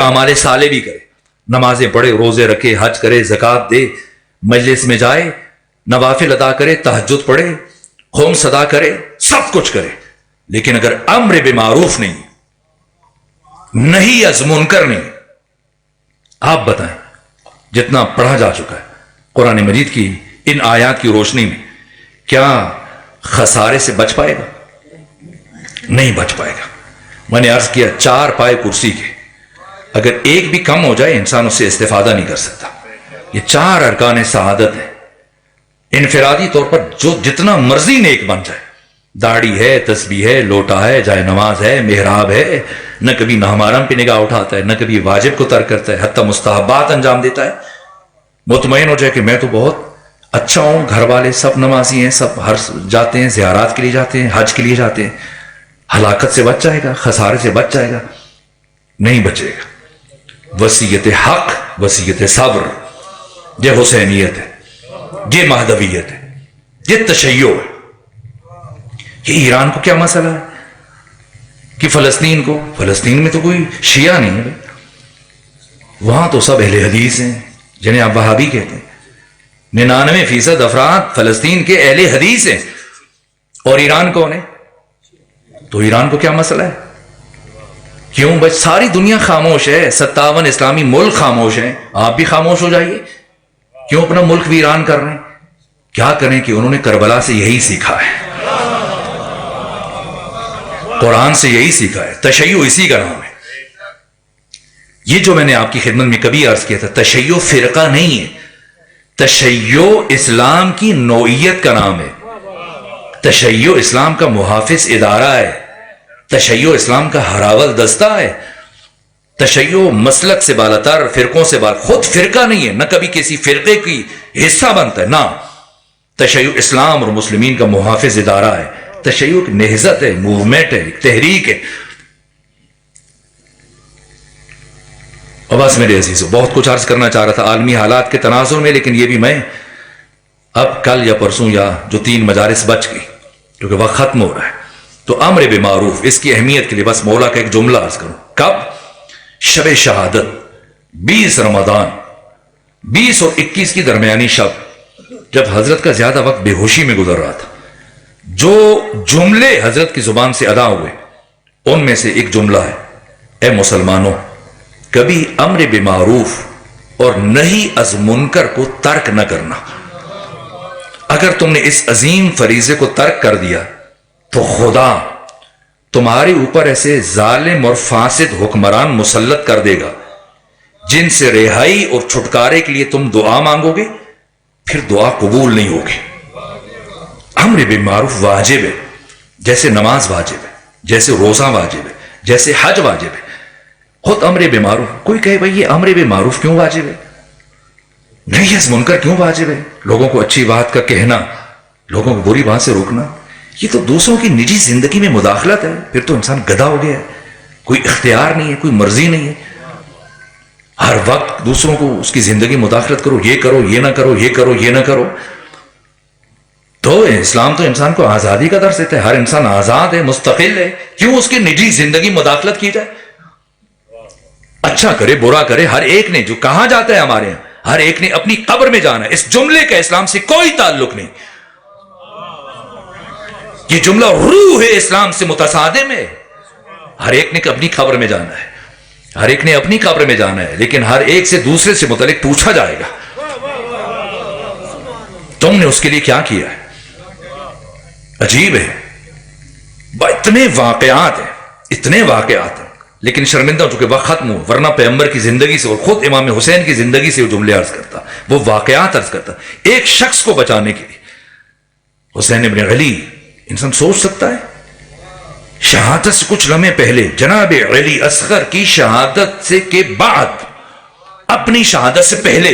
اعمال صالح بھی کرے، نمازیں پڑھے، روزے رکھے، حج کرے، زکوٰۃ دے، مجلس میں جائے، نوافل ادا کرے، تہجد پڑھے، خمس ادا کرے، سب کچھ کرے، لیکن اگر امر بالمعروف نہیں از منکر نہیں، آپ بتائیں جتنا پڑھا جا چکا ہے قرآن مجید کی ان آیات کی روشنی میں، کیا خسارے سے بچ پائے گا؟ نہیں بچ پائے گا۔ میں نے عرض کیا 4 پائے کرسی کے اگر ایک بھی کم ہو جائے انسان اس سے استفادہ نہیں کر سکتا۔ یہ 4 ارکان سعادت ہے، انفرادی طور پر جو جتنا مرضی نیک بن جائے، داڑھی ہے، تسبیح ہے، لوٹا ہے، جائے نماز ہے، محراب ہے، نہ کبھی نامحرم پہ نگاہ اٹھاتا ہے، نہ کبھی واجب کو ترک کرتا ہے، حتی مستحبات انجام دیتا ہے، مطمئن ہو جائے کہ میں تو بہت اچھا ہوں، گھر والے سب نمازی ہیں، سب ہر جاتے ہیں، زیارات کے لیے جاتے ہیں، حج کے لیے جاتے ہیں، ہلاکت سے بچ جائے گا، خسارے سے بچ جائے گا؟ نہیں بچے گا۔ وصیت حق، وصیت صبر، یہ حسینیت ہے، یہ مہدویت ہے، یہ تشیع ہے۔ یہ ایران کو کیا مسئلہ ہے کہ فلسطین میں تو کوئی شیعہ نہیں ہے، وہاں تو سب اہل حدیث ہیں جنہیں آپ وہابی کہتے ہیں۔ 99% افراد فلسطین کے اہل حدیث ہیں، اور ایران کون ہے؟ تو ایران کو کیا مسئلہ ہے؟ کیوں بھائی ساری دنیا خاموش ہے، 57 اسلامی ملک خاموش ہیں، آپ بھی خاموش ہو جائیے۔ کیوں اپنا ملک ویران کر رہے ہیں؟ کیا کریں کہ انہوں نے کربلا سے یہی سیکھا ہے، قرآن سے یہی سیکھا ہے، تشیع اسی کا نام ہے۔ یہ جو میں نے آپ کی خدمت میں کبھی عرض کیا تھا، تشیع فرقہ نہیں ہے، تشیع اسلام کی نوعیت کا نام ہے، تشیع اسلام کا محافظ ادارہ ہے، تشیع اسلام کا ہراول دستہ ہے، تشیع مسلک سے بالاتر، فرقوں سے بالاتر، خود فرقہ نہیں ہے، نہ کبھی کسی فرقے کی حصہ بنتا ہے، نہ، تشیع اسلام اور مسلمین کا محافظ ادارہ ہے۔ تشیع ایک نہضت ہے، موومنٹ ہے، ایک تحریک ہے۔ اور بس میرے عزیزو، بہت کچھ عرض کرنا چاہ رہا تھا عالمی حالات کے تناظر میں، لیکن یہ بھی میں اب کل یا پرسوں یا جو 3 مجالس بچ گئی کیونکہ وقت ختم ہو رہا ہے، تو امر بالمعروف اس کی اہمیت کے لیے بس مولا کا ایک جملہ عرض کروں۔ کب؟ شب شہادت 20 رمضان 20 اور 21 کی درمیانی شب، جب حضرت کا زیادہ وقت بے ہوشی میں گزر رہا تھا، جو جملے حضرت کی زبان سے ادا ہوئے ان میں سے ایک جملہ ہے، اے مسلمانوں، کبھی امر بالمعروف اور نہی از منکر کو ترک نہ کرنا۔ اگر تم نے اس عظیم فریضے کو ترک کر دیا تو خدا تمہارے اوپر ایسے ظالم اور فاسد حکمران مسلط کر دے گا جن سے رہائی اور چھٹکارے کے لیے تم دعا مانگو گے، پھر دعا قبول نہیں ہوگی۔ امر بالمعروف واجب ہے، جیسے نماز واجب ہے، جیسے روزہ واجب ہے، جیسے حج واجب ہے۔ خود امر بالمعروف، کوئی کہے بھائی یہ امر بالمعروف کیوں واجب ہے، نہیں از منکر کیوں واجب ہے؟ لوگوں کو اچھی بات کا کہنا، لوگوں کو بری بات سے روکنا، یہ تو دوسروں کی نجی زندگی میں مداخلت ہے، پھر تو انسان گدھا ہو گیا ہے، کوئی اختیار نہیں ہے، کوئی مرضی نہیں ہے، ہر وقت دوسروں کو اس کی زندگی مداخلت کرو، یہ کرو، یہ نہ کرو، یہ کرو، یہ نہ کرو۔ تو اسلام تو انسان کو آزادی کا درس دیتا ہے، ہر انسان آزاد ہے، مستقل ہے، کیوں اس کی نجی زندگی مداخلت کی جائے؟ اچھا کرے برا کرے، ہر ایک نے، جو کہا جاتا ہے ہمارے یہاں، ہر ایک نے اپنی قبر میں جانا ہے۔ اس جملے کا اسلام سے کوئی تعلق نہیں، یہ جملہ روح اسلام سے متصادم ہے۔ ہر ایک نے اپنی قبر میں جانا ہے، ہر ایک نے اپنی قبر میں جانا ہے، لیکن ہر ایک سے دوسرے سے متعلق پوچھا جائے گا تم نے اس کے لیے کیا کیا ہے۔ عجیب ہے، اتنے واقعات ہیں، اتنے واقعات ہیں، لیکن شرمندہ ہو چکے، وقت ختم ہو، ورنہ پیغمبر کی زندگی سے اور خود امام حسین کی زندگی سے وہ جملے عرض کرتا، وہ واقعات عرض کرتا، ایک شخص کو بچانے کے لیے۔ حسین ابن علی، انسان سوچ سکتا ہے شہادت سے کچھ لمحے پہلے، جناب علی اصغر کی شہادت سے کے بعد، اپنی شہادت سے پہلے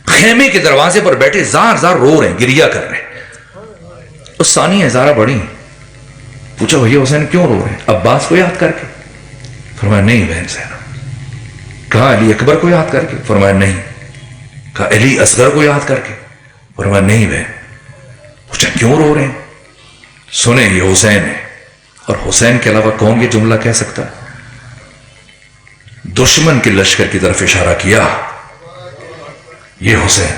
خیمے کے دروازے پر بیٹھے زار زار رو رہے ہیں، گریہ کر رہے ہیں۔ اس ثانی ہزارہ بڑی، پوچھا بھیا حسین کیوں رو رہے ہیں؟ عباس کو یاد کر کے؟ فرمایا نہیں بہن زینب۔ کہا علی اکبر کو یاد کر کے؟ فرمایا نہیں۔ کہا علی اصغر کو یاد کر کے؟ فرمایا نہیں بہن۔ پوچھا کیوں رو رہے ہیں؟ سنیں یہ حسین ہے، اور حسین کے علاوہ کون یہ جملہ کہہ سکتا ہے؟ دشمن کے لشکر کی طرف اشارہ کیا، یہ حسین۔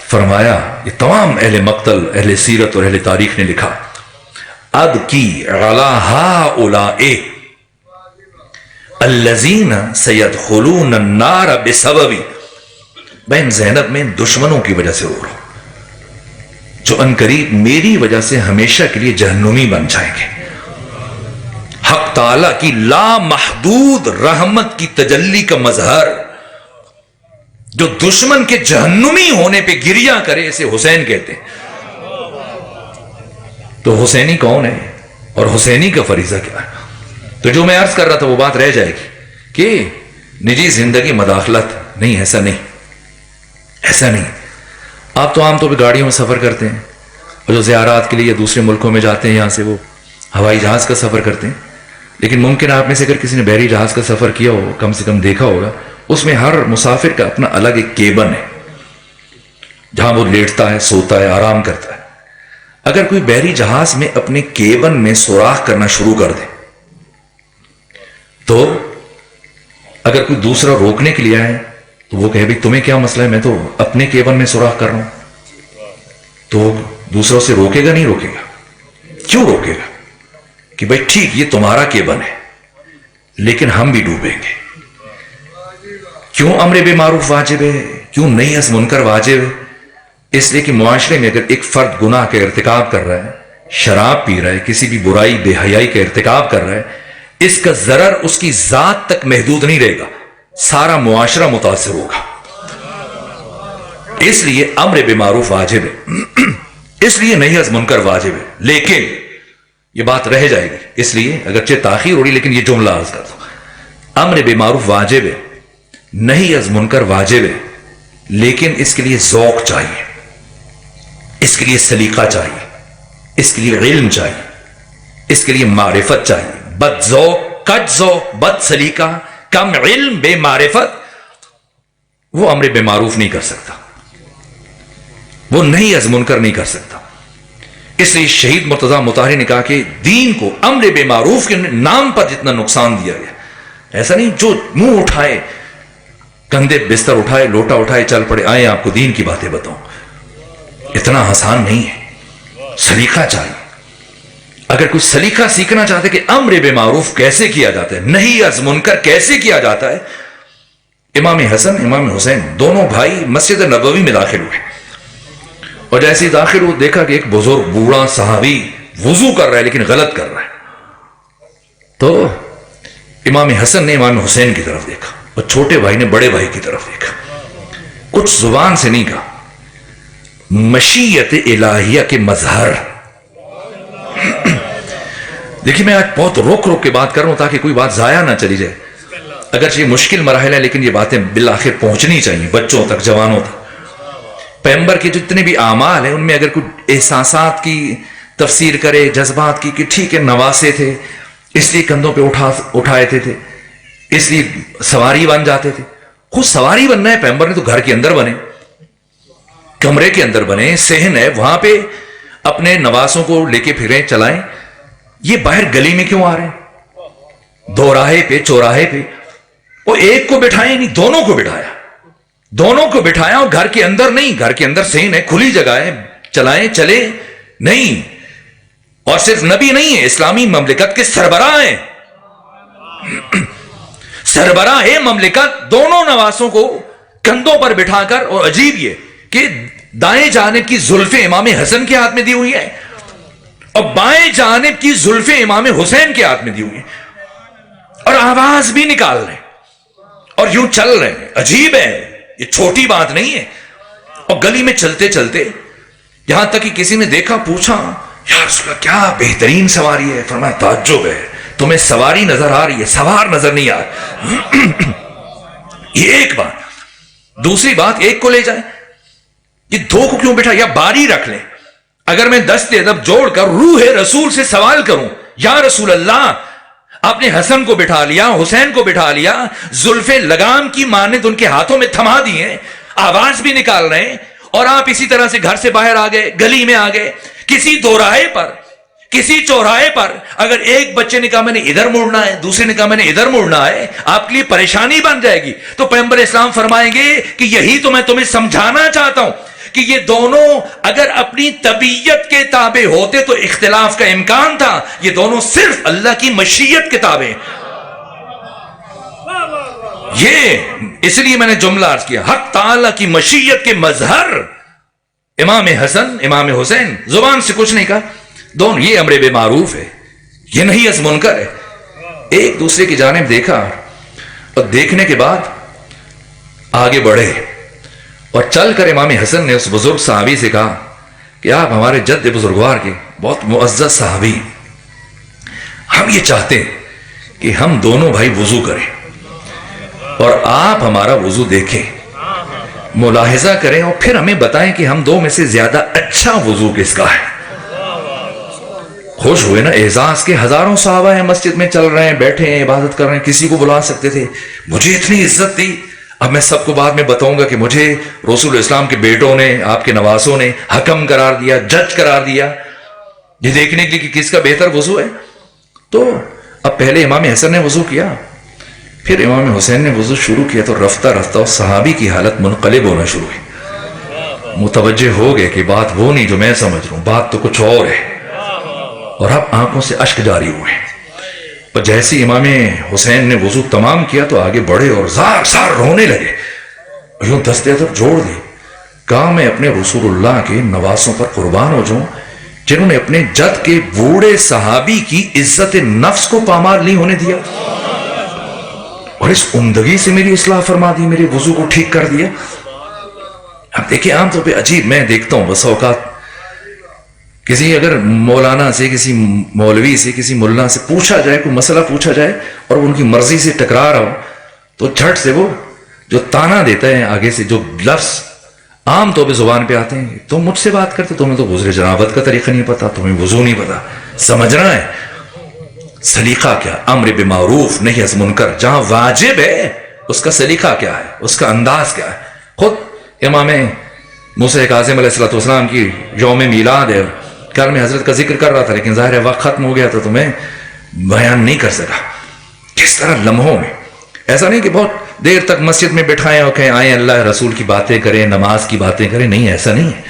فرمایا، یہ تمام اہل مقتل، اہل سیرت اور اہل تاریخ نے لکھا، اب کی علی ہؤلاء الذین سیدخلون النار بسببی، بہن زینب میں دشمنوں کی وجہ سے رو رہا ہوں جو عنقریب میری وجہ سے ہمیشہ کے لیے جہنمی بن جائیں گے۔ حق تعالی کی لامحدود رحمت کی تجلی کا مظہر جو دشمن کے جہنمی ہونے پہ گریہ کرے، اسے حسین کہتے ہیں۔ تو حسینی کون ہے اور حسینی کا فریضہ کیا ہے؟ تو جو میں عرض کر رہا تھا وہ بات رہ جائے گی کہ نجی زندگی مداخلت نہیں، ایسا نہیں، ایسا نہیں۔ آپ تو عام طور پہ گاڑیوں میں سفر کرتے ہیں، اور جو زیارات کے لیے دوسرے ملکوں میں جاتے ہیں یہاں سے وہ ہوائی جہاز کا سفر کرتے ہیں، لیکن ممکن آپ میں سے اگر کسی نے بحری جہاز کا سفر کیا ہو، کم سے کم دیکھا ہوگا، اس میں ہر مسافر کا اپنا الگ ایک کیبن ہے جہاں وہ لیٹتا ہے، سوتا ہے، آرام کرتا ہے۔ اگر کوئی بحری جہاز میں اپنے کیبن میں سوراخ کرنا شروع کر دے تو اگر کوئی دوسرا روکنے کے لیے آئے تو وہ کہے بھائی تمہیں کیا مسئلہ ہے، میں تو اپنے کیبن میں سوراخ کر رہا ہوں، تو دوسروں سے روکے گا؟ نہیں روکے گا۔ کیوں روکے گا؟ کہ بھائی ٹھیک یہ تمہارا کیبن ہے لیکن ہم بھی ڈوبیں گے۔ کیوں امر بالمعروف واجب ہے، کیوں نہی از منکر واجب ہے؟ اس لیے کہ معاشرے میں اگر ایک فرد گناہ کا ارتکاب کر رہا ہے، شراب پی رہا ہے، کسی بھی برائی بے حیائی کا ارتکاب کر رہا ہے، اس کا ضرر اس کی ذات تک محدود نہیں رہے گا، سارا معاشرہ متاثر ہوگا۔ اس لیے امر بالمعروف واجب ہے، اس لیے نہی از منکر واجب ہے۔ لیکن یہ بات رہ جائے گی، اس لیے اگرچہ تاخیر ہو رہی لیکن یہ جملہ عرض کر دوں، امر بالمعروف واجب ہے، نہی از منکر واجب ہے، لیکن اس کے لیے ذوق چاہیے، اس کے لیے سلیقہ چاہیے، اس کے لیے علم چاہیے، اس کے لیے معرفت چاہیے۔ بد ذوق، کج ذوق، بد سلیقہ، کم علم، بے معرفت، وہ امر بالمعروف نہیں کر سکتا، وہ نہی از منکر نہیں کر سکتا۔ اس لیے شہید مرتضیٰ مطہری نے کہا کہ دین کو امر بالمعروف کے نام پر جتنا نقصان دیا گیا، ایسا نہیں جو منہ اٹھائے، کندھے بستر اٹھائے، لوٹا اٹھائے، چل پڑے، آئے آپ کو دین کی باتیں بتاؤں، اتنا آسان نہیں ہے، سلیقہ چاہیے۔ اگر کوئی سلیقہ سیکھنا چاہتے کہ امر بالمعروف کیسے کیا جاتا ہے، نہی از منکر کیسے کیا جاتا ہے، امام حسن، امام حسین دونوں بھائی مسجد نبوی میں داخل ہوئے، اور جیسے ہی داخل ہوئے دیکھا کہ ایک بزرگ بوڑھا صحابی وضو کر رہا ہے لیکن غلط کر رہا ہے، تو امام حسن نے امام حسین کی طرف دیکھا اور چھوٹے بھائی نے بڑے بھائی کی طرف دیکھا، کچھ زبان سے نہیں کہا، مشیت الہیہ کے مظہر۔ دیکھیے میں آج بہت روک روک کے بات کر رہا ہوں تاکہ کوئی بات ضائع نہ چلی جائے، اگرچہ یہ مشکل مراحل ہے لیکن یہ باتیں بالآخر پہنچنی چاہیے بچوں تک، جوانوں تک۔ پیغمبر کے جتنے بھی اعمال ہیں ان میں اگر کوئی احساسات کی تفسیر کرے، جذبات کی، کہ ٹھیک ہے نواسے تھے اس لیے کندھوں پہ اٹھائے تھے، اس لیے سواری بن جاتے تھے، خود سواری بننا ہے پیغمبر نے تو گھر کے اندر بنے، کمرے کے اندر بنے، صحن ہے وہاں پہ اپنے نواسوں کو لے کے پھریں، چلائیں۔ یہ باہر گلی میں کیوں آ رہے ہیں، دوراہے پہ، چوراہے پہ؟ وہ ایک کو بٹھائے نہیں، دونوں کو بٹھایا، دونوں کو بٹھایا، اور گھر کے اندر نہیں، گھر کے اندر صحن ہے، کھلی جگہ ہے، چلائیں، چلے نہیں۔ اور صرف نبی نہیں ہے، اسلامی مملکت کے سربراہ ہیں، سربراہ مملکت دونوں نواسوں کو کندھوں پر بٹھا کر، اور عجیب یہ کہ دائیں جانب کی زلفیں امام حسن کے ہاتھ میں دی ہوئی ہے اور بائیں جانب کی زلفیں امام حسین کے ہاتھ میں دی ہوئی ہیں، اور آواز بھی نکال رہے ہیں اور یوں چل رہے ہیں۔ عجیب ہے، یہ چھوٹی بات نہیں ہے۔ اور گلی میں چلتے چلتے یہاں تک کہ کسی نے دیکھا، پوچھا یا رسول اللہ کیا بہترین سواری ہے؟ فرمایا تعجب ہے، تمہیں سواری نظر آ رہی ہے، سوار نظر نہیں آ رہا۔ یہ ایک بات۔ دوسری بات، ایک کو لے جائیں، یہ دو کو کیوں بٹھا؟ یا باری رکھ لیں۔ اگر میں دست ادب جوڑ کر روح رسول سے سوال کروں، یا رسول اللہ آپ نے حسن کو بٹھا لیا، حسین کو بٹھا لیا، زلفیں لگام کی مانند ان کے ہاتھوں میں تھما دی ہیں، آواز بھی نکال رہے ہیں، اور آپ اسی طرح سے گھر سے باہر آ گئے، گلی میں آ گئے، کسی دوراہے پر، کسی چوراہے پر اگر ایک بچے نے کہا میں نے ادھر مڑنا ہے، دوسرے نے کہا میں نے ادھر مڑنا ہے، آپ کے لیے پریشانی بن جائے گی. تو پیغمبر اسلام فرمائیں گے کہ یہی تو میں تمہیں سمجھانا چاہتا ہوں کہ یہ دونوں اگر اپنی طبیعت کے تابع ہوتے تو اختلاف کا امکان تھا، یہ دونوں صرف اللہ کی مشیت کے تابع. یہ اس لیے میں نے جملہ عرض کیا، حق تعالی کی مشیت کے مظہر امام حسن امام حسین، زبان سے کچھ نہیں کہا، دونوں یہ امر بے معروف ہے، یہ نہیں از منکر ہے. ایک دوسرے کی جانب دیکھا اور دیکھنے کے بعد آگے بڑھے اور چل کر امام حسن نے اس بزرگ صحابی سے کہا کہ آپ ہمارے جد بزرگوار کے بہت معزز صحابی، ہم یہ چاہتے ہیں کہ ہم دونوں بھائی وضو کریں اور آپ ہمارا وضو دیکھیں، ملاحظہ کریں اور پھر ہمیں بتائیں کہ ہم دو میں سے زیادہ اچھا وضو کس کا ہے. خوش ہوئے نا، اعزاز کے ہزاروں صحابہ ہیں مسجد میں، چل رہے ہیں، بیٹھے ہیں، عبادت کر رہے ہیں، کسی کو بلا سکتے تھے. مجھے اتنی عزت دی، اب میں سب کو بعد میں بتاؤں گا کہ مجھے رسول اسلام کے بیٹوں نے، آپ کے نواسوں نے حکم قرار دیا، جج قرار دیا، یہ دیکھنے کے لیے کہ کس کا بہتر وضو ہے. تو اب پہلے امام حسن نے وضو کیا، پھر امام حسین نے وضو شروع کیا، تو رفتہ رفتہ اس صحابی کی حالت منقلب ہونا شروع ہوئی. متوجہ ہو گئے کہ بات وہ نہیں جو میں سمجھ رہا ہوں، بات تو کچھ اور ہے. اور اب آنکھوں سے اشک جاری ہوئے. اور جیسے امام حسین نے وضو تمام کیا تو آگے بڑھے اور زار زار رونے لگے، یوں دستے ادب جوڑ دی. کہا میں اپنے رسول اللہ کے نواسوں پر قربان ہو جاؤں جنہوں نے اپنے جد کے بوڑھے صحابی کی عزت نفس کو پامال نہیں ہونے دیا، اور اس عمدگی سے میری اصلاح فرما دی، میرے وضو کو ٹھیک کر دیا. اب دیکھیں عام طور پہ عجیب میں دیکھتا ہوں بس اوقات کسی اگر مولانا سے، کسی مولوی سے، کسی ملا سے پوچھا جائے، کوئی مسئلہ پوچھا جائے اور ان کی مرضی سے ٹکرا رہا ہو تو جھٹ سے وہ جو تانا دیتا ہے آگے سے، جو لفظ عام طور پہ زبان پہ آتے ہیں، تم مجھ سے بات کرتے، تمہیں تو غسل جنابت کا طریقہ نہیں پتا، تمہیں وضو نہیں پتا. سمجھنا ہے سلیقہ کیا، امر بالمعروف نہی از منکر، جہاں واجب ہے اس کا سلیقہ کیا ہے، اس کا انداز کیا ہے. خود امام موسیٰ کاظم علیہ السلام کی یوم میلاد ہے، کل میں حضرت کا ذکر کر رہا تھا لیکن ظاہر ہے وقت ختم ہو گیا تو میں بیان نہیں کر سکا. کس طرح لمحوں میں، ایسا نہیں کہ بہت دیر تک مسجد میں بٹھائیں اور کہیں آئیں اللہ رسول کی باتیں کریں، نماز کی باتیں کریں، نہیں، ایسا نہیں ہے.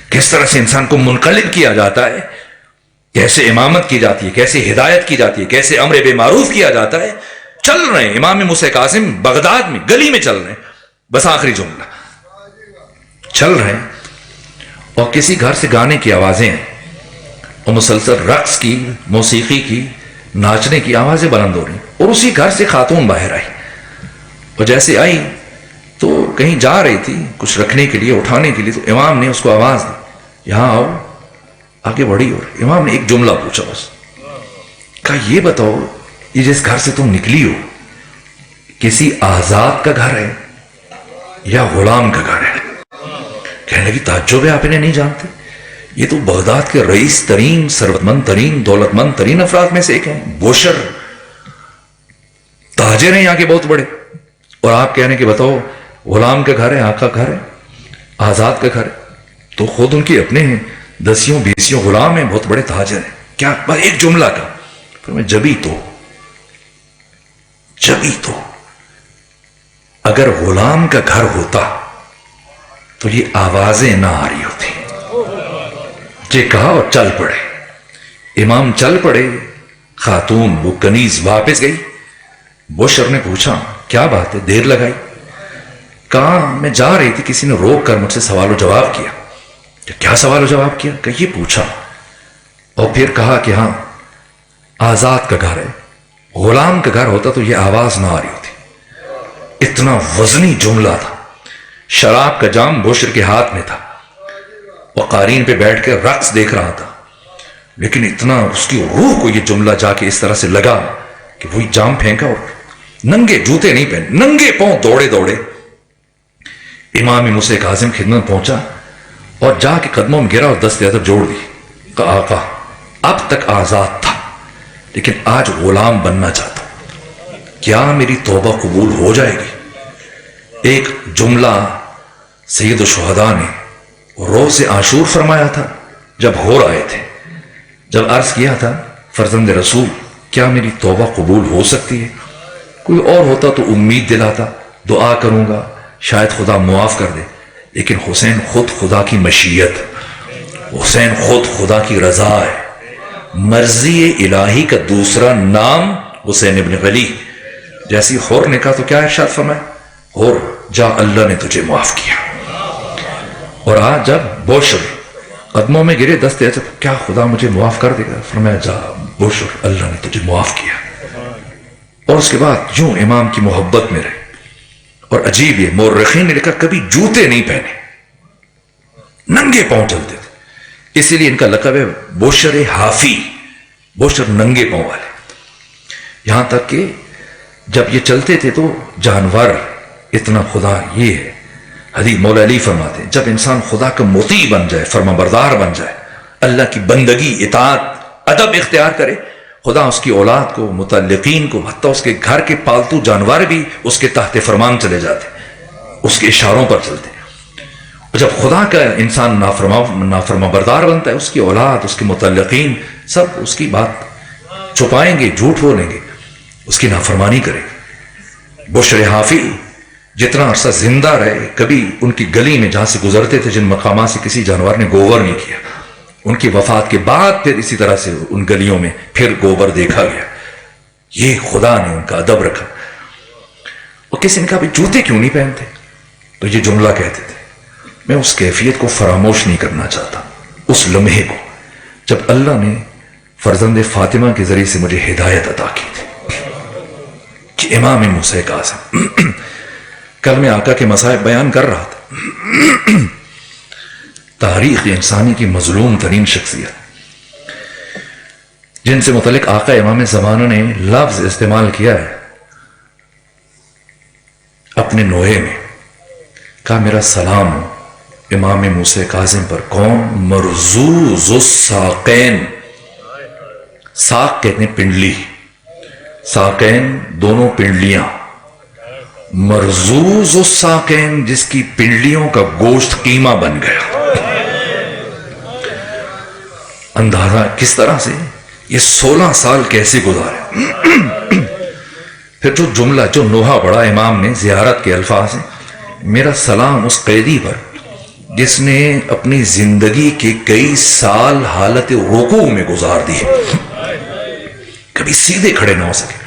کس طرح سے انسان کو منقلب کیا جاتا ہے، کیسے امامت کی جاتی ہے، کیسے ہدایت کی جاتی ہے، کیسے امر بے معروف کیا جاتا ہے. چل رہے ہیں امام موسیٰ کاظم بغداد میں گلی میں چل رہے ہیں، بس آخری جملہ، چل رہے ہیں اور کسی گھر سے گانے کی آوازیں ہیں اور مسلسل رقص کی، موسیقی کی، ناچنے کی آوازیں بلند ہو رہی ہیں. اور اسی گھر سے خاتون باہر آئی اور جیسے آئی تو کہیں جا رہی تھی کچھ رکھنے کے لیے، اٹھانے کے لیے، تو امام نے اس کو آواز دی، یہاں آؤ. آگے بڑھی اور امام نے ایک جملہ پوچھا، بس کہا یہ بتاؤ یہ جس گھر سے تم نکلی ہو کسی آزاد کا گھر ہے یا غلام کا گھر ہے؟ کہنے لگی تعجب ہے، آپ انہیں نہیں جانتے، یہ تو بغداد کے رئیس ترین، ثروت مند ترین، دولت مند ترین افراد میں سے ایک ہیں، بوشر تاجر ہیں یہاں کے بہت بڑے، اور آپ کہنے کہ بتاؤ غلام کا گھر ہے، آقا کا گھر ہے، آزاد کا گھر ہے؟ تو خود ان کے اپنے ہیں، دسیوں بیسیوں غلام ہیں، بہت بڑے تاجر ہیں. کیا بس ایک جملہ کا، پھر میں جبھی تو اگر غلام کا گھر ہوتا تو یہ آوازیں نہ آ رہی ہوتی. یہ کہا اور چل پڑے. امام چل پڑے، خاتون وہ کنیز واپس گئی. بشر نے پوچھا کیا بات ہے، دیر لگائی؟ کہا میں جا رہی تھی، کسی نے روک کر مجھ سے سوال و جواب کیا. کیا سوال و جواب کیا؟ کہ یہ پوچھا اور پھر کہا کہ ہاں آزاد کا گھر ہے، غلام کا گھر ہوتا تو یہ آواز نہ آ رہی ہوتی. اتنا وزنی جملہ تھا. شراب کا جام بشر کے ہاتھ میں تھا، وہ قارین پہ بیٹھ کے رقص دیکھ رہا تھا، لیکن اتنا اس کی روح کو یہ جملہ جا کے اس طرح سے لگا کہ وہی جام پھینکا اور ننگے جوتے نہیں پہنے، ننگے پاؤں دوڑے دوڑے امام موسیٰ کاظم خدمت پہنچا اور جا کے قدموں میں گرا اور دست ادب جوڑ دی. کہا آقا اب تک آزاد تھا لیکن آج غلام بننا چاہتا ہوں، کیا میری توبہ قبول ہو جائے گی؟ ایک جملہ سید الشہداء نے روز عاشور فرمایا تھا جب ہو رہے تھے، جب عرض کیا تھا فرزند رسول کیا میری توبہ قبول ہو سکتی ہے؟ کوئی اور ہوتا تو امید دلاتا، دعا کروں گا شاید خدا معاف کر دے، لیکن حسین خود خدا کی مشیت، حسین خود خدا کی رضا ہے، مرضی الہی کا دوسرا نام حسین ابن علی۔ جیسی حر نے کہا تو کیا ارشاد فرمایا؟ حر جا اللہ نے تجھے معاف کیا۔ اور آج جب بشر قدموں میں گرے دستے جب کیا خدا مجھے معاف کر دے گا؟ فرمایا جا بشر اللہ نے تجھے معاف کیا۔ اور اس کے بعد یوں امام کی محبت میں رہے۔ اور عجیب یہ مورخین نے لکھا کبھی جوتے نہیں پہنے، ننگے پاؤں چلتے تھے، اسی لیے ان کا لقب ہے بشر حافی، بشر ننگے پاؤں والے۔ یہاں تک کہ جب یہ چلتے تھے تو جانور اتنا خدا یہ ہے، حدیث مولا علی فرماتے ہیں جب انسان خدا کا مطیع بن جائے، فرما بردار بن جائے، اللہ کی بندگی، اطاعت، ادب اختیار کرے، خدا اس کی اولاد کو، متعلقین کو، حتیٰ اس کے گھر کے پالتو جانور بھی اس کے تحت فرمان چلے جاتے، اس کے اشاروں پر چلتے۔ اور جب خدا کا انسان نافرما بردار بنتا ہے، اس کی اولاد، اس کے متعلقین سب اس کی بات چھپائیں گے، جھوٹ بولیں گے، اس کی نافرمانی کریں گے۔ بشر حافی جتنا عرصہ زندہ رہے، کبھی ان کی گلی میں جہاں سے گزرتے تھے جن مقامات سے کسی جانور نے گوبر نہیں کیا، ان کی وفات کے بعد پھر اسی طرح سے ان گلیوں میں پھر گوبر دیکھا گیا۔ یہ خدا نے ان کا ادب رکھا۔ اور کسی نے کہا بھی جوتے کیوں نہیں پہنتے؟ تو یہ جملہ کہتے تھے میں اس کیفیت کو فراموش نہیں کرنا چاہتا، اس لمحے کو جب اللہ نے فرزند فاطمہ کے ذریعے سے مجھے ہدایت عطا کی تھی کہ امام موسیٰ کاظم۔ کل میں آقا کے مصائب بیان کر رہا تھا، تاریخ انسانی کی مظلوم ترین شخصیت جن سے متعلق آقا امام زمانہ نے لفظ استعمال کیا ہے اپنے نوحے میں، کہا میرا سلام ہو امام موسیٰ کاظم پر۔ کون؟ مرزوز الساقین، ساق کہتے ہیں پنڈلی، ساقین دونوں پنڈلیاں، مرزوز الساقین جس کی پنڈلیوں کا گوشت قیمہ بن گیا۔ اندازہ کس طرح سے یہ 16 سال کیسے گزارے۔ پھر جو جملہ جو نوحہ بڑا امام نے زیارت کے الفاظ ہیں، میرا سلام اس قیدی پر جس نے اپنی زندگی کے کئی سال حالت رکوع میں گزار دی، کبھی سیدھے کھڑے نہ ہو سکے،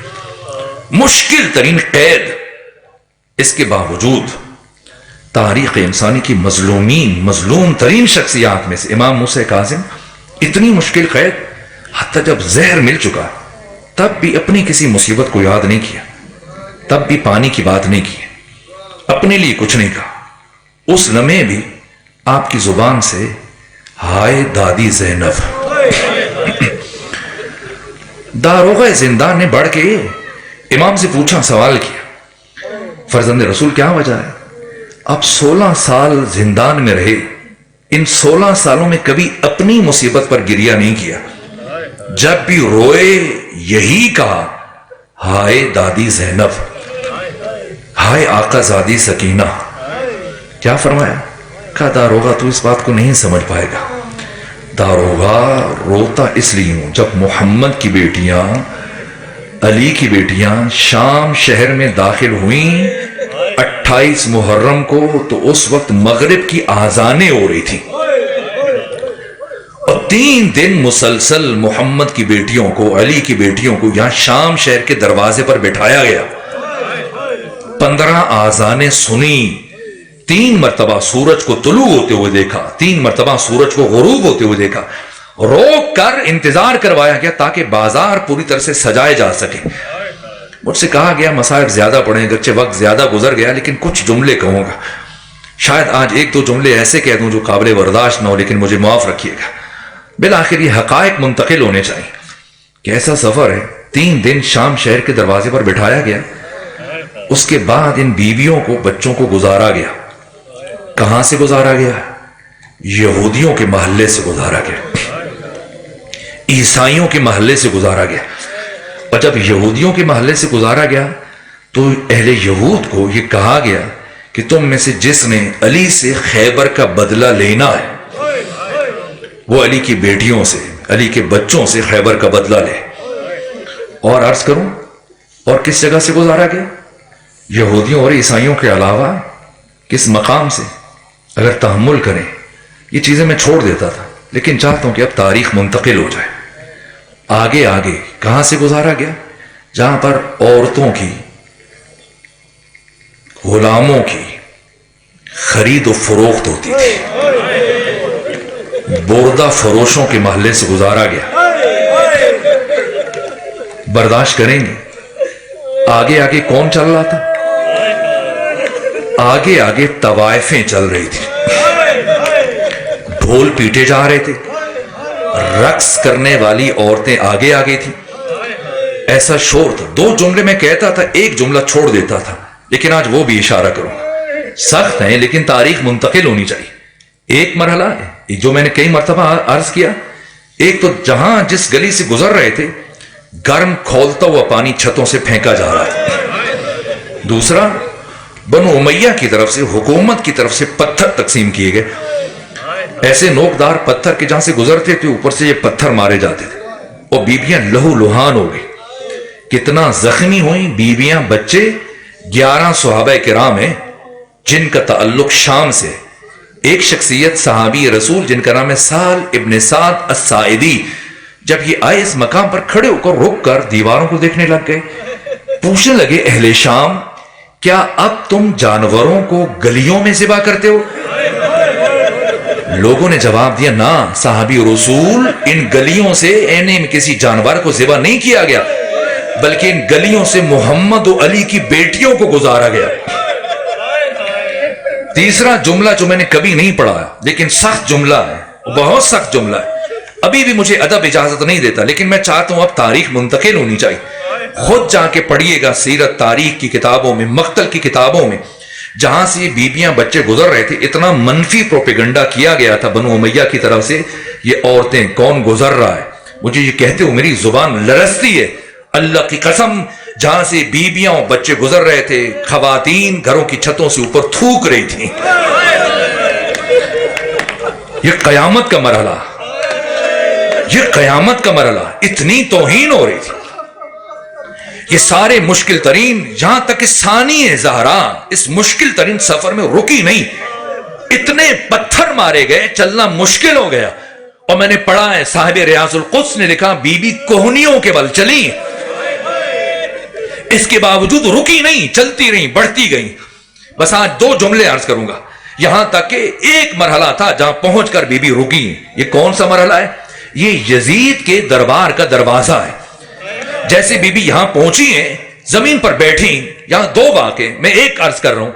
مشکل ترین قید، اس کے باوجود تاریخ انسانی کی مظلوم ترین شخصیات میں سے امام موسیٰ کاظم، اتنی مشکل قید، حتیٰ جب زہر مل چکا تب بھی اپنی کسی مصیبت کو یاد نہیں کیا، تب بھی پانی کی بات نہیں کی، اپنے لیے کچھ نہیں کہا۔ اس لمحے بھی آپ کی زبان سے ہائے دادی زینب۔ داروغہ زندان نے بڑھ کے امام سے پوچھا، سوال کیا، فرزند رسول کیا وجہ ہے؟ آپ 16 سال زندان میں رہے، ان 16 سالوں میں کبھی اپنی مصیبت پر گریہ نہیں کیا، جب بھی روئے یہی کہا ہائے دادی زینب، ہائے آقا زادی سکینہ۔ کیا فرمایا؟ کہا داروغہ تو اس بات کو نہیں سمجھ پائے گا، داروغہ روتا اس لیے ہوں جب محمد کی بیٹیاں، علی کی بیٹیاں شام شہر میں داخل ہوئیں 28 محرم کو، تو اس وقت مغرب کی آذانیں ہو رہی تھی، اور 3 دن مسلسل محمد کی بیٹیوں کو، علی کی بیٹیوں کو یہاں شام شہر کے دروازے پر بٹھایا گیا، 15 آذانیں سنی، 3 مرتبہ سورج کو طلوع ہوتے ہوئے دیکھا، 3 مرتبہ سورج کو غروب ہوتے ہوئے دیکھا، روک کر انتظار کروایا گیا تاکہ بازار پوری طرح سے سجائے جا سکے۔ مجھ سے کہا گیا مصائب زیادہ پڑھیں، اگرچہ وقت زیادہ گزر گیا لیکن کچھ جملے کہوں گا، شاید آج 1-2 جملے ایسے کہہ دوں جو قابل برداشت نہ ہو، لیکن مجھے معاف رکھیے گا۔ بالآخر یہ حقائق منتقل ہونے چاہیے کہ ایسا سفر ہے، 3 دن شام شہر کے دروازے پر بٹھایا گیا، اس کے بعد ان بیویوں کو، بچوں کو گزارا گیا۔ کہاں سے گزارا گیا؟ یہودیوں کے محلے سے گزارا گیا، عیسائیوں کے محلے سے گزارا گیا۔ اور جب یہودیوں کے محلے سے گزارا گیا تو اہل یہود کو یہ کہا گیا کہ تم میں سے جس نے علی سے خیبر کا بدلہ لینا ہے وہ علی کی بیٹیوں سے، علی کے بچوں سے خیبر کا بدلہ لے. اور عرض کروں اور کس جگہ سے گزارا گیا؟ یہودیوں اور عیسائیوں کے علاوہ کس مقام سے؟ اگر تحمل کریں یہ چیزیں میں چھوڑ دیتا تھا، لیکن چاہتا ہوں کہ اب تاریخ منتقل ہو جائے. آگے آگے کہاں سے گزارا گیا؟ جہاں پر عورتوں کی، غلاموں کی خرید و فروخت ہوتی تھی، بوردہ فروشوں کے محلے سے گزارا گیا. برداشت کریں گے؟ آگے آگے کون چل رہا تھا؟ آگے آگے طوائفیں چل رہی تھی، ڈھول پیٹے جا رہے تھے، رقص کرنے والی عورتیں آگے آگے تھی. ایسا شور تھا. 2 جملے میں کہتا تھا، ایک جملہ چھوڑ دیتا تھا، لیکن آج وہ بھی اشارہ کروں گا. سخت ہے لیکن تاریخ منتقل ہونی چاہیے. ایک مرحلہ ہے جو میں نے کئی مرتبہ عرض کیا. ایک تو جہاں جس گلی سے گزر رہے تھے گرم کھولتا ہوا پانی چھتوں سے پھینکا جا رہا تھا. دوسرا، بنو امیہ کی طرف سے، حکومت کی طرف سے پتھر تقسیم کیے گئے. ایسے نوکدار پتھر کے جہاں سے گزرتے تھے اوپر سے یہ پتھر مارے جاتے تھے، اور بیویاں لہو لہان ہو گئی. کتنا زخمی ہوئیں بیویاں، بچے. 11 صحابہ کرام ہیں جن کا تعلق شام سے. ایک شخصیت صحابی رسول جن کا نام ہے سہل ابن سعد الساعدی، جب یہ آئے اس مقام پر کھڑے ہو کر رک کر دیواروں کو دیکھنے لگ گئے. پوچھنے لگے، اہل شام کیا اب تم جانوروں کو گلیوں میں ذبح کرتے ہو؟ لوگوں نے جواب دیا، نہ صحابی رسول، ان گلیوں سے میں کسی جانور کو ذبح نہیں کیا گیا، بلکہ ان گلیوں سے محمد و علی کی بیٹیوں کو گزارا گیا. تیسرا جملہ جو میں نے کبھی نہیں پڑھا لیکن سخت جملہ ہے، بہت سخت جملہ ہے. ابھی بھی مجھے ادب اجازت نہیں دیتا، لیکن میں چاہتا ہوں اب تاریخ منتقل ہونی چاہیے. خود جا کے پڑھیے گا سیرت، تاریخ کی کتابوں میں، مقتل کی کتابوں میں، جہاں سے یہ بیبیاں بچے گزر رہے تھے. اتنا منفی پروپیگنڈا کیا گیا تھا بنو امیہ کی طرف سے. یہ عورتیں، کون گزر رہا ہے؟ مجھے یہ کہتے ہو میری زبان لرزتی ہے. اللہ کی قسم، جہاں سے بیبیاں اور بچے گزر رہے تھے، خواتین گھروں کی چھتوں سے اوپر تھوک رہی تھیں. یہ قیامت کا مرحلہ، یہ قیامت کا مرحلہ. اتنی توہین ہو رہی تھی. یہ سارے مشکل ترین، یہاں تک کہ ثانی زہرا اس مشکل ترین سفر میں رکی نہیں. اتنے پتھر مارے گئے، چلنا مشکل ہو گیا. اور میں نے پڑھا ہے صاحب ریاض القدس نے لکھا، بی بی کوہنیوں کے بل چلی، اس کے باوجود رکی نہیں، چلتی رہی، بڑھتی گئی. بس آج 2 جملے عرض کروں گا. یہاں تک کہ ایک مرحلہ تھا جہاں پہنچ کر بی بی رکی. یہ کون سا مرحلہ ہے؟ یہ یزید کے دربار کا دروازہ ہے. جیسے بی بی یہاں پہنچی ہیں، زمین پر بیٹھی. یہاں 2 واقعے میں ایک عرض کر رہا ہوں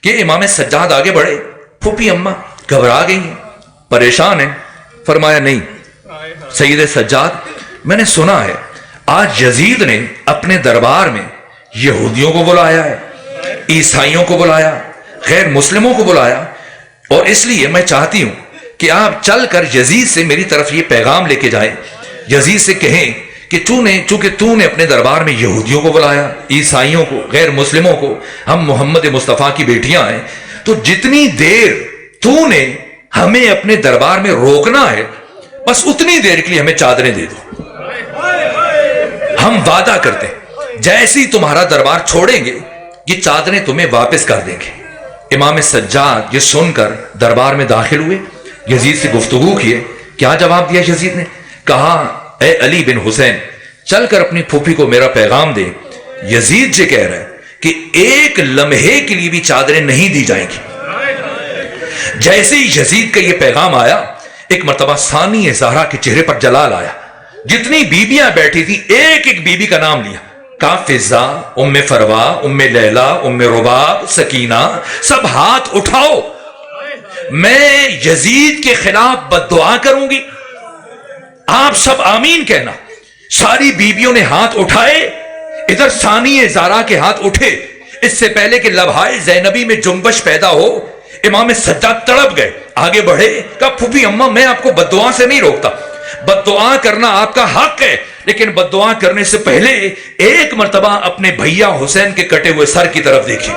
کہ امام سجاد آگے بڑھے، پھوپھی اماں گھبرا گئی ہیں، پریشان ہیں. فرمایا نہیں سید سجاد، میں نے سنا ہے آج یزید نے اپنے دربار میں یہودیوں کو بلایا ہے، عیسائیوں کو بلایا، غیر مسلموں کو بلایا، اور اس لیے میں چاہتی ہوں کہ آپ چل کر یزید سے میری طرف یہ پیغام لے کے جائیں. یزید سے کہیں کہ چونکہ تو نے اپنے دربار میں یہودیوں کو بلایا، عیسائیوں کو، غیر مسلموں کو، ہم محمد مصطفیٰ کی بیٹیاں ہیں، تو جتنی دیر تو نے ہمیں اپنے دربار میں روکنا ہے، بس اتنی دیر کے لیے ہمیں چادریں دے دو. ہم وعدہ کرتے ہیں جیسے ہی تمہارا دربار چھوڑیں گے یہ چادریں تمہیں واپس کر دیں گے. امام سجاد یہ سن کر دربار میں داخل ہوئے، یزید سے گفتگو کیے. کیا جواب دیا یزید نے؟ کہا، اے علی بن حسین، چل کر اپنی پھوپھی کو میرا پیغام دے. یزید سے کہہ رہا ہے کہ ایک لمحے کے لیے بھی چادریں نہیں دی جائیں گی. جیسے ہی یزید کا یہ پیغام آیا، ایک مرتبہ ثانی زہرا کے چہرے پر جلال آیا. جتنی بیبیاں بیٹھی تھی ایک ایک بیبی کا نام لیا. کہا فضا، ام فروا، ام لیلا، ام رباب، سکینہ، سب ہاتھ اٹھاؤ، میں یزید کے خلاف بد دعا کروں گی، آپ سب آمین کہنا. ساری بیبیوں نے ہاتھ اٹھائے. ادھر ثانی زہرا کے ہاتھ اٹھے. اس سے پہلے کہ لبھائے زینبی میں جنبش پیدا ہو، امام سجاد تڑپ گئے، آگے بڑھے. کہا پھوپھی اماں، میں آپ کو بد دعا سے نہیں روکتا، بد دعا کرنا آپ کا حق ہے، لیکن بد دعا کرنے سے پہلے ایک مرتبہ اپنے بھیا حسین کے کٹے ہوئے سر کی طرف دیکھیے.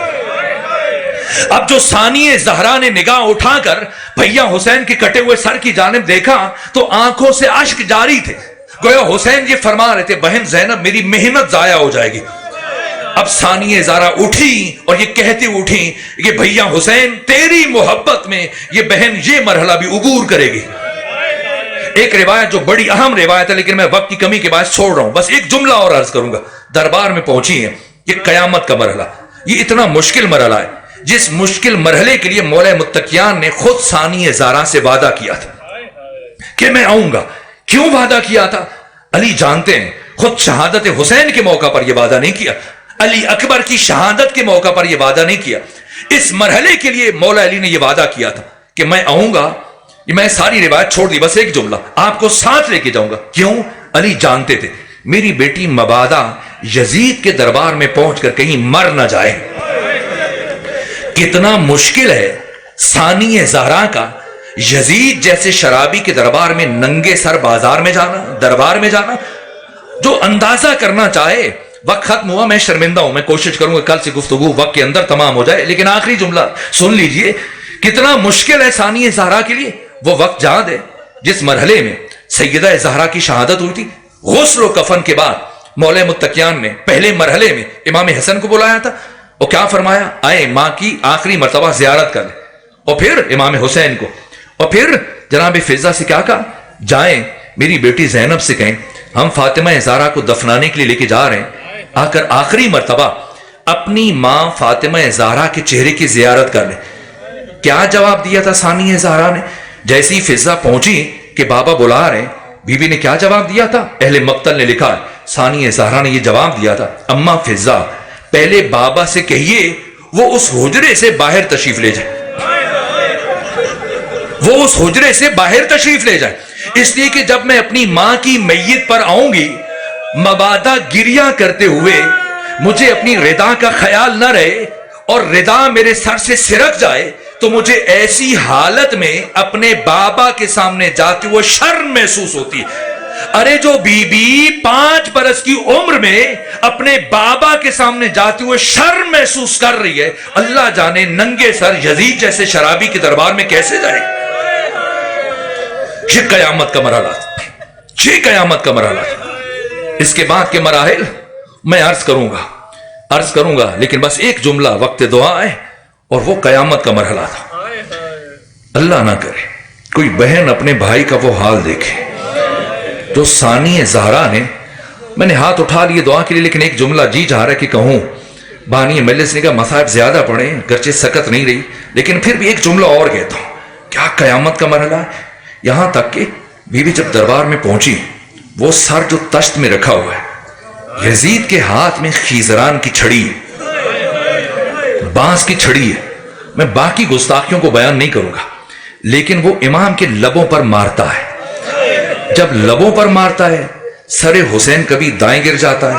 اب جو ثانی زہرا نے نگاہ اٹھا کر بھیا حسین کے کٹے ہوئے سر کی جانب دیکھا تو آنکھوں سے اشک جاری تھے. گویا حسین یہ فرما رہے تھے بہن زینب میری محنت ضائع ہو جائے گی. اب ثانی زہرا اٹھی اور یہ کہتی اٹھی کہ بھیا حسین تیری محبت میں یہ بہن یہ مرحلہ بھی عبور کرے گی. ایک روایت جو بڑی اہم روایت ہے لیکن میں وقت کی کمی کے باعث چھوڑ رہا ہوں, بس ایک جملہ اور عرض کروں گا. دربار میں پہنچی ہے یہ قیامت کا مرحلہ, یہ اتنا مشکل مرحلہ ہے جس مشکل مرحلے کے لیے مولا متقیان نے خود ثانی زہرا سے وعدہ کیا تھا کہ میں آؤں گا. کیوں وعدہ کیا تھا علی جانتے ہیں, خود شہادت حسین کے موقع پر یہ وعدہ نہیں کیا, علی اکبر کی شہادت کے موقع پر یہ وعدہ نہیں کیا. اس مرحلے کے لیے مولا علی نے یہ وعدہ کیا تھا کہ میں آؤں گا. میں ساری روایت چھوڑ دی, بس ایک جملہ آپ کو ساتھ لے کے جاؤں گا. کیوں؟ علی جانتے تھے میری بیٹی مبادہ یزید کے دربار میں پہنچ کر کہیں مر نہ جائے. کتنا مشکل ہے ثانی زہرا کا یزید جیسے شرابی کے دربار میں ننگے سر بازار میں جانا, دربار میں جانا. جو اندازہ کرنا چاہے, وقت ختم ہوا, میں شرمندہ ہوں, میں کوشش کروں گا کل سے گفتگو وقت کے اندر تمام ہو جائے, لیکن آخری جملہ سن لیجئے. کتنا مشکل ہے ثانی زہرا کے لیے. وہ وقت یاد ہے جس مرحلے میں سیدہ زہرا کی شہادت ہوئی تھی. غسل و کفن کے بعد مولا متقیان نے پہلے مرحلے میں امام حسن کو بلایا تھا اور کیا فرمایا, آئے ماں کی آخری مرتبہ زیارت کر لیں. اور پھر امام حسین کو, اور پھر جناب فضہ سے کیا کہا, جائیں میری بیٹی زینب سے کہیں ہم فاطمہ زہرا کو دفنانے کے لیے لے کے جا رہے ہیں, آ کر آخری مرتبہ اپنی ماں فاطمہ زہرا کے چہرے کی زیارت کر لیں. کیا جواب دیا تھا ثانی زہرا نے؟ جیسی فضہ پہنچی کہ بابا بلا رہے, بی بی نے کیا جواب دیا تھا؟ اہل مقتل نے لکھا ثانی زہرا نے یہ جواب دیا تھا, اماں فضہ پہلے بابا سے کہیے وہ اس حجرے سے باہر تشریف لے جائے, وہ اس حجرے سے باہر تشریف لے جائے. اس لیے کہ جب میں اپنی ماں کی میت پر آؤں گی مبادہ گریہ کرتے ہوئے مجھے اپنی ردا کا خیال نہ رہے اور ردا میرے سر سے سرک جائے تو مجھے ایسی حالت میں اپنے بابا کے سامنے جاتے ہوئے شرم محسوس ہوتی ہے. ارے جو بی بی 5 برس کی عمر میں اپنے بابا کے سامنے جاتے ہوئے شرم محسوس کر رہی ہے, اللہ جانے ننگے سر یزید جیسے شرابی کے دربار میں کیسے جائے. یہ قیامت کا مرحلہ, یہ قیامت کا مرحلہ. اس کے بعد کے مراحل میں عرض کروں گا لیکن بس ایک جملہ وقت دعا ہے اور وہ قیامت کا مرحلہ تھا. اللہ نہ کرے کوئی بہن اپنے بھائی کا وہ حال دیکھے جو ثانی زہرا نے. میں نے ہاتھ اٹھا لیے دعا کے لیے لیکن ایک جملہ جی چاہ رہا ہے کہ کہوں. بانی مجلس نے کہا مصائب زیادہ پڑے, گرچہ سکت نہیں رہی لیکن پھر بھی ایک جملہ اور کہتا ہوں. کیا قیامت کا مرحلہ ہے. یہاں تک کہ بی بی جب دربار میں پہنچی, وہ سر جو تشت میں رکھا ہوا ہے, یزید کے ہاتھ میں خیزران کی چھڑی ہے, بانس کی چھڑی ہے. میں باقی گستاخیوں کو بیان نہیں کروں گا لیکن وہ امام کے لبوں پر مارتا ہے. جب لبوں پر مارتا ہے سر حسین کبھی دائیں گر جاتا ہے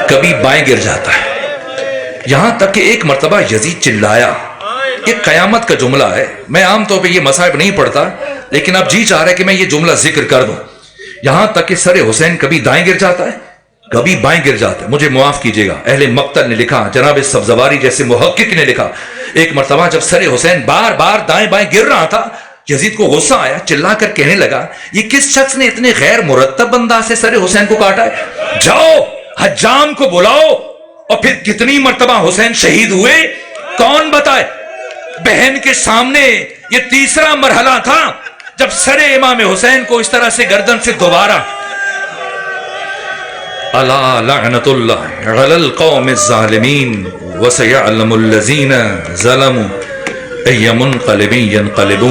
کبھی بائیں گر جاتا ہے. یہاں تک کہ ایک مرتبہ یزید چلایا. یہ قیامت کا جملہ ہے. میں عام طور پہ یہ مصائب نہیں پڑھتا لیکن اب جی چاہ رہا ہے کہ میں یہ جملہ ذکر کر دوں. یہاں تک کہ سر حسین کبھی دائیں گر جاتا ہے کبھی بائیں گر جاتا ہے. مجھے معاف کیجیے گا, اہل مقتل نے لکھا, جناب سبزواری جیسے محقق نے لکھا, ایک مرتبہ جب سر حسین بار بار دائیں بائیں گر رہا تھا یزید کو غصہ آیا, چلا کر کہنے لگا یہ کس شخص نے اتنے غیر مرتب انداز سے سر حسین کو کاٹا ہے, جاؤ حجام کو بلاؤ. اور پھر کتنی مرتبہ حسین شہید ہوئے کون بتائے. بہن کے سامنے یہ تیسرا مرحلہ تھا جب سر امام حسین کو اس طرح سے گردن سے دوبارہ. الا لعنت اللہ علی القوم الظالمین وسيعلم الذین ظلموا ای منقلب ینقلبون.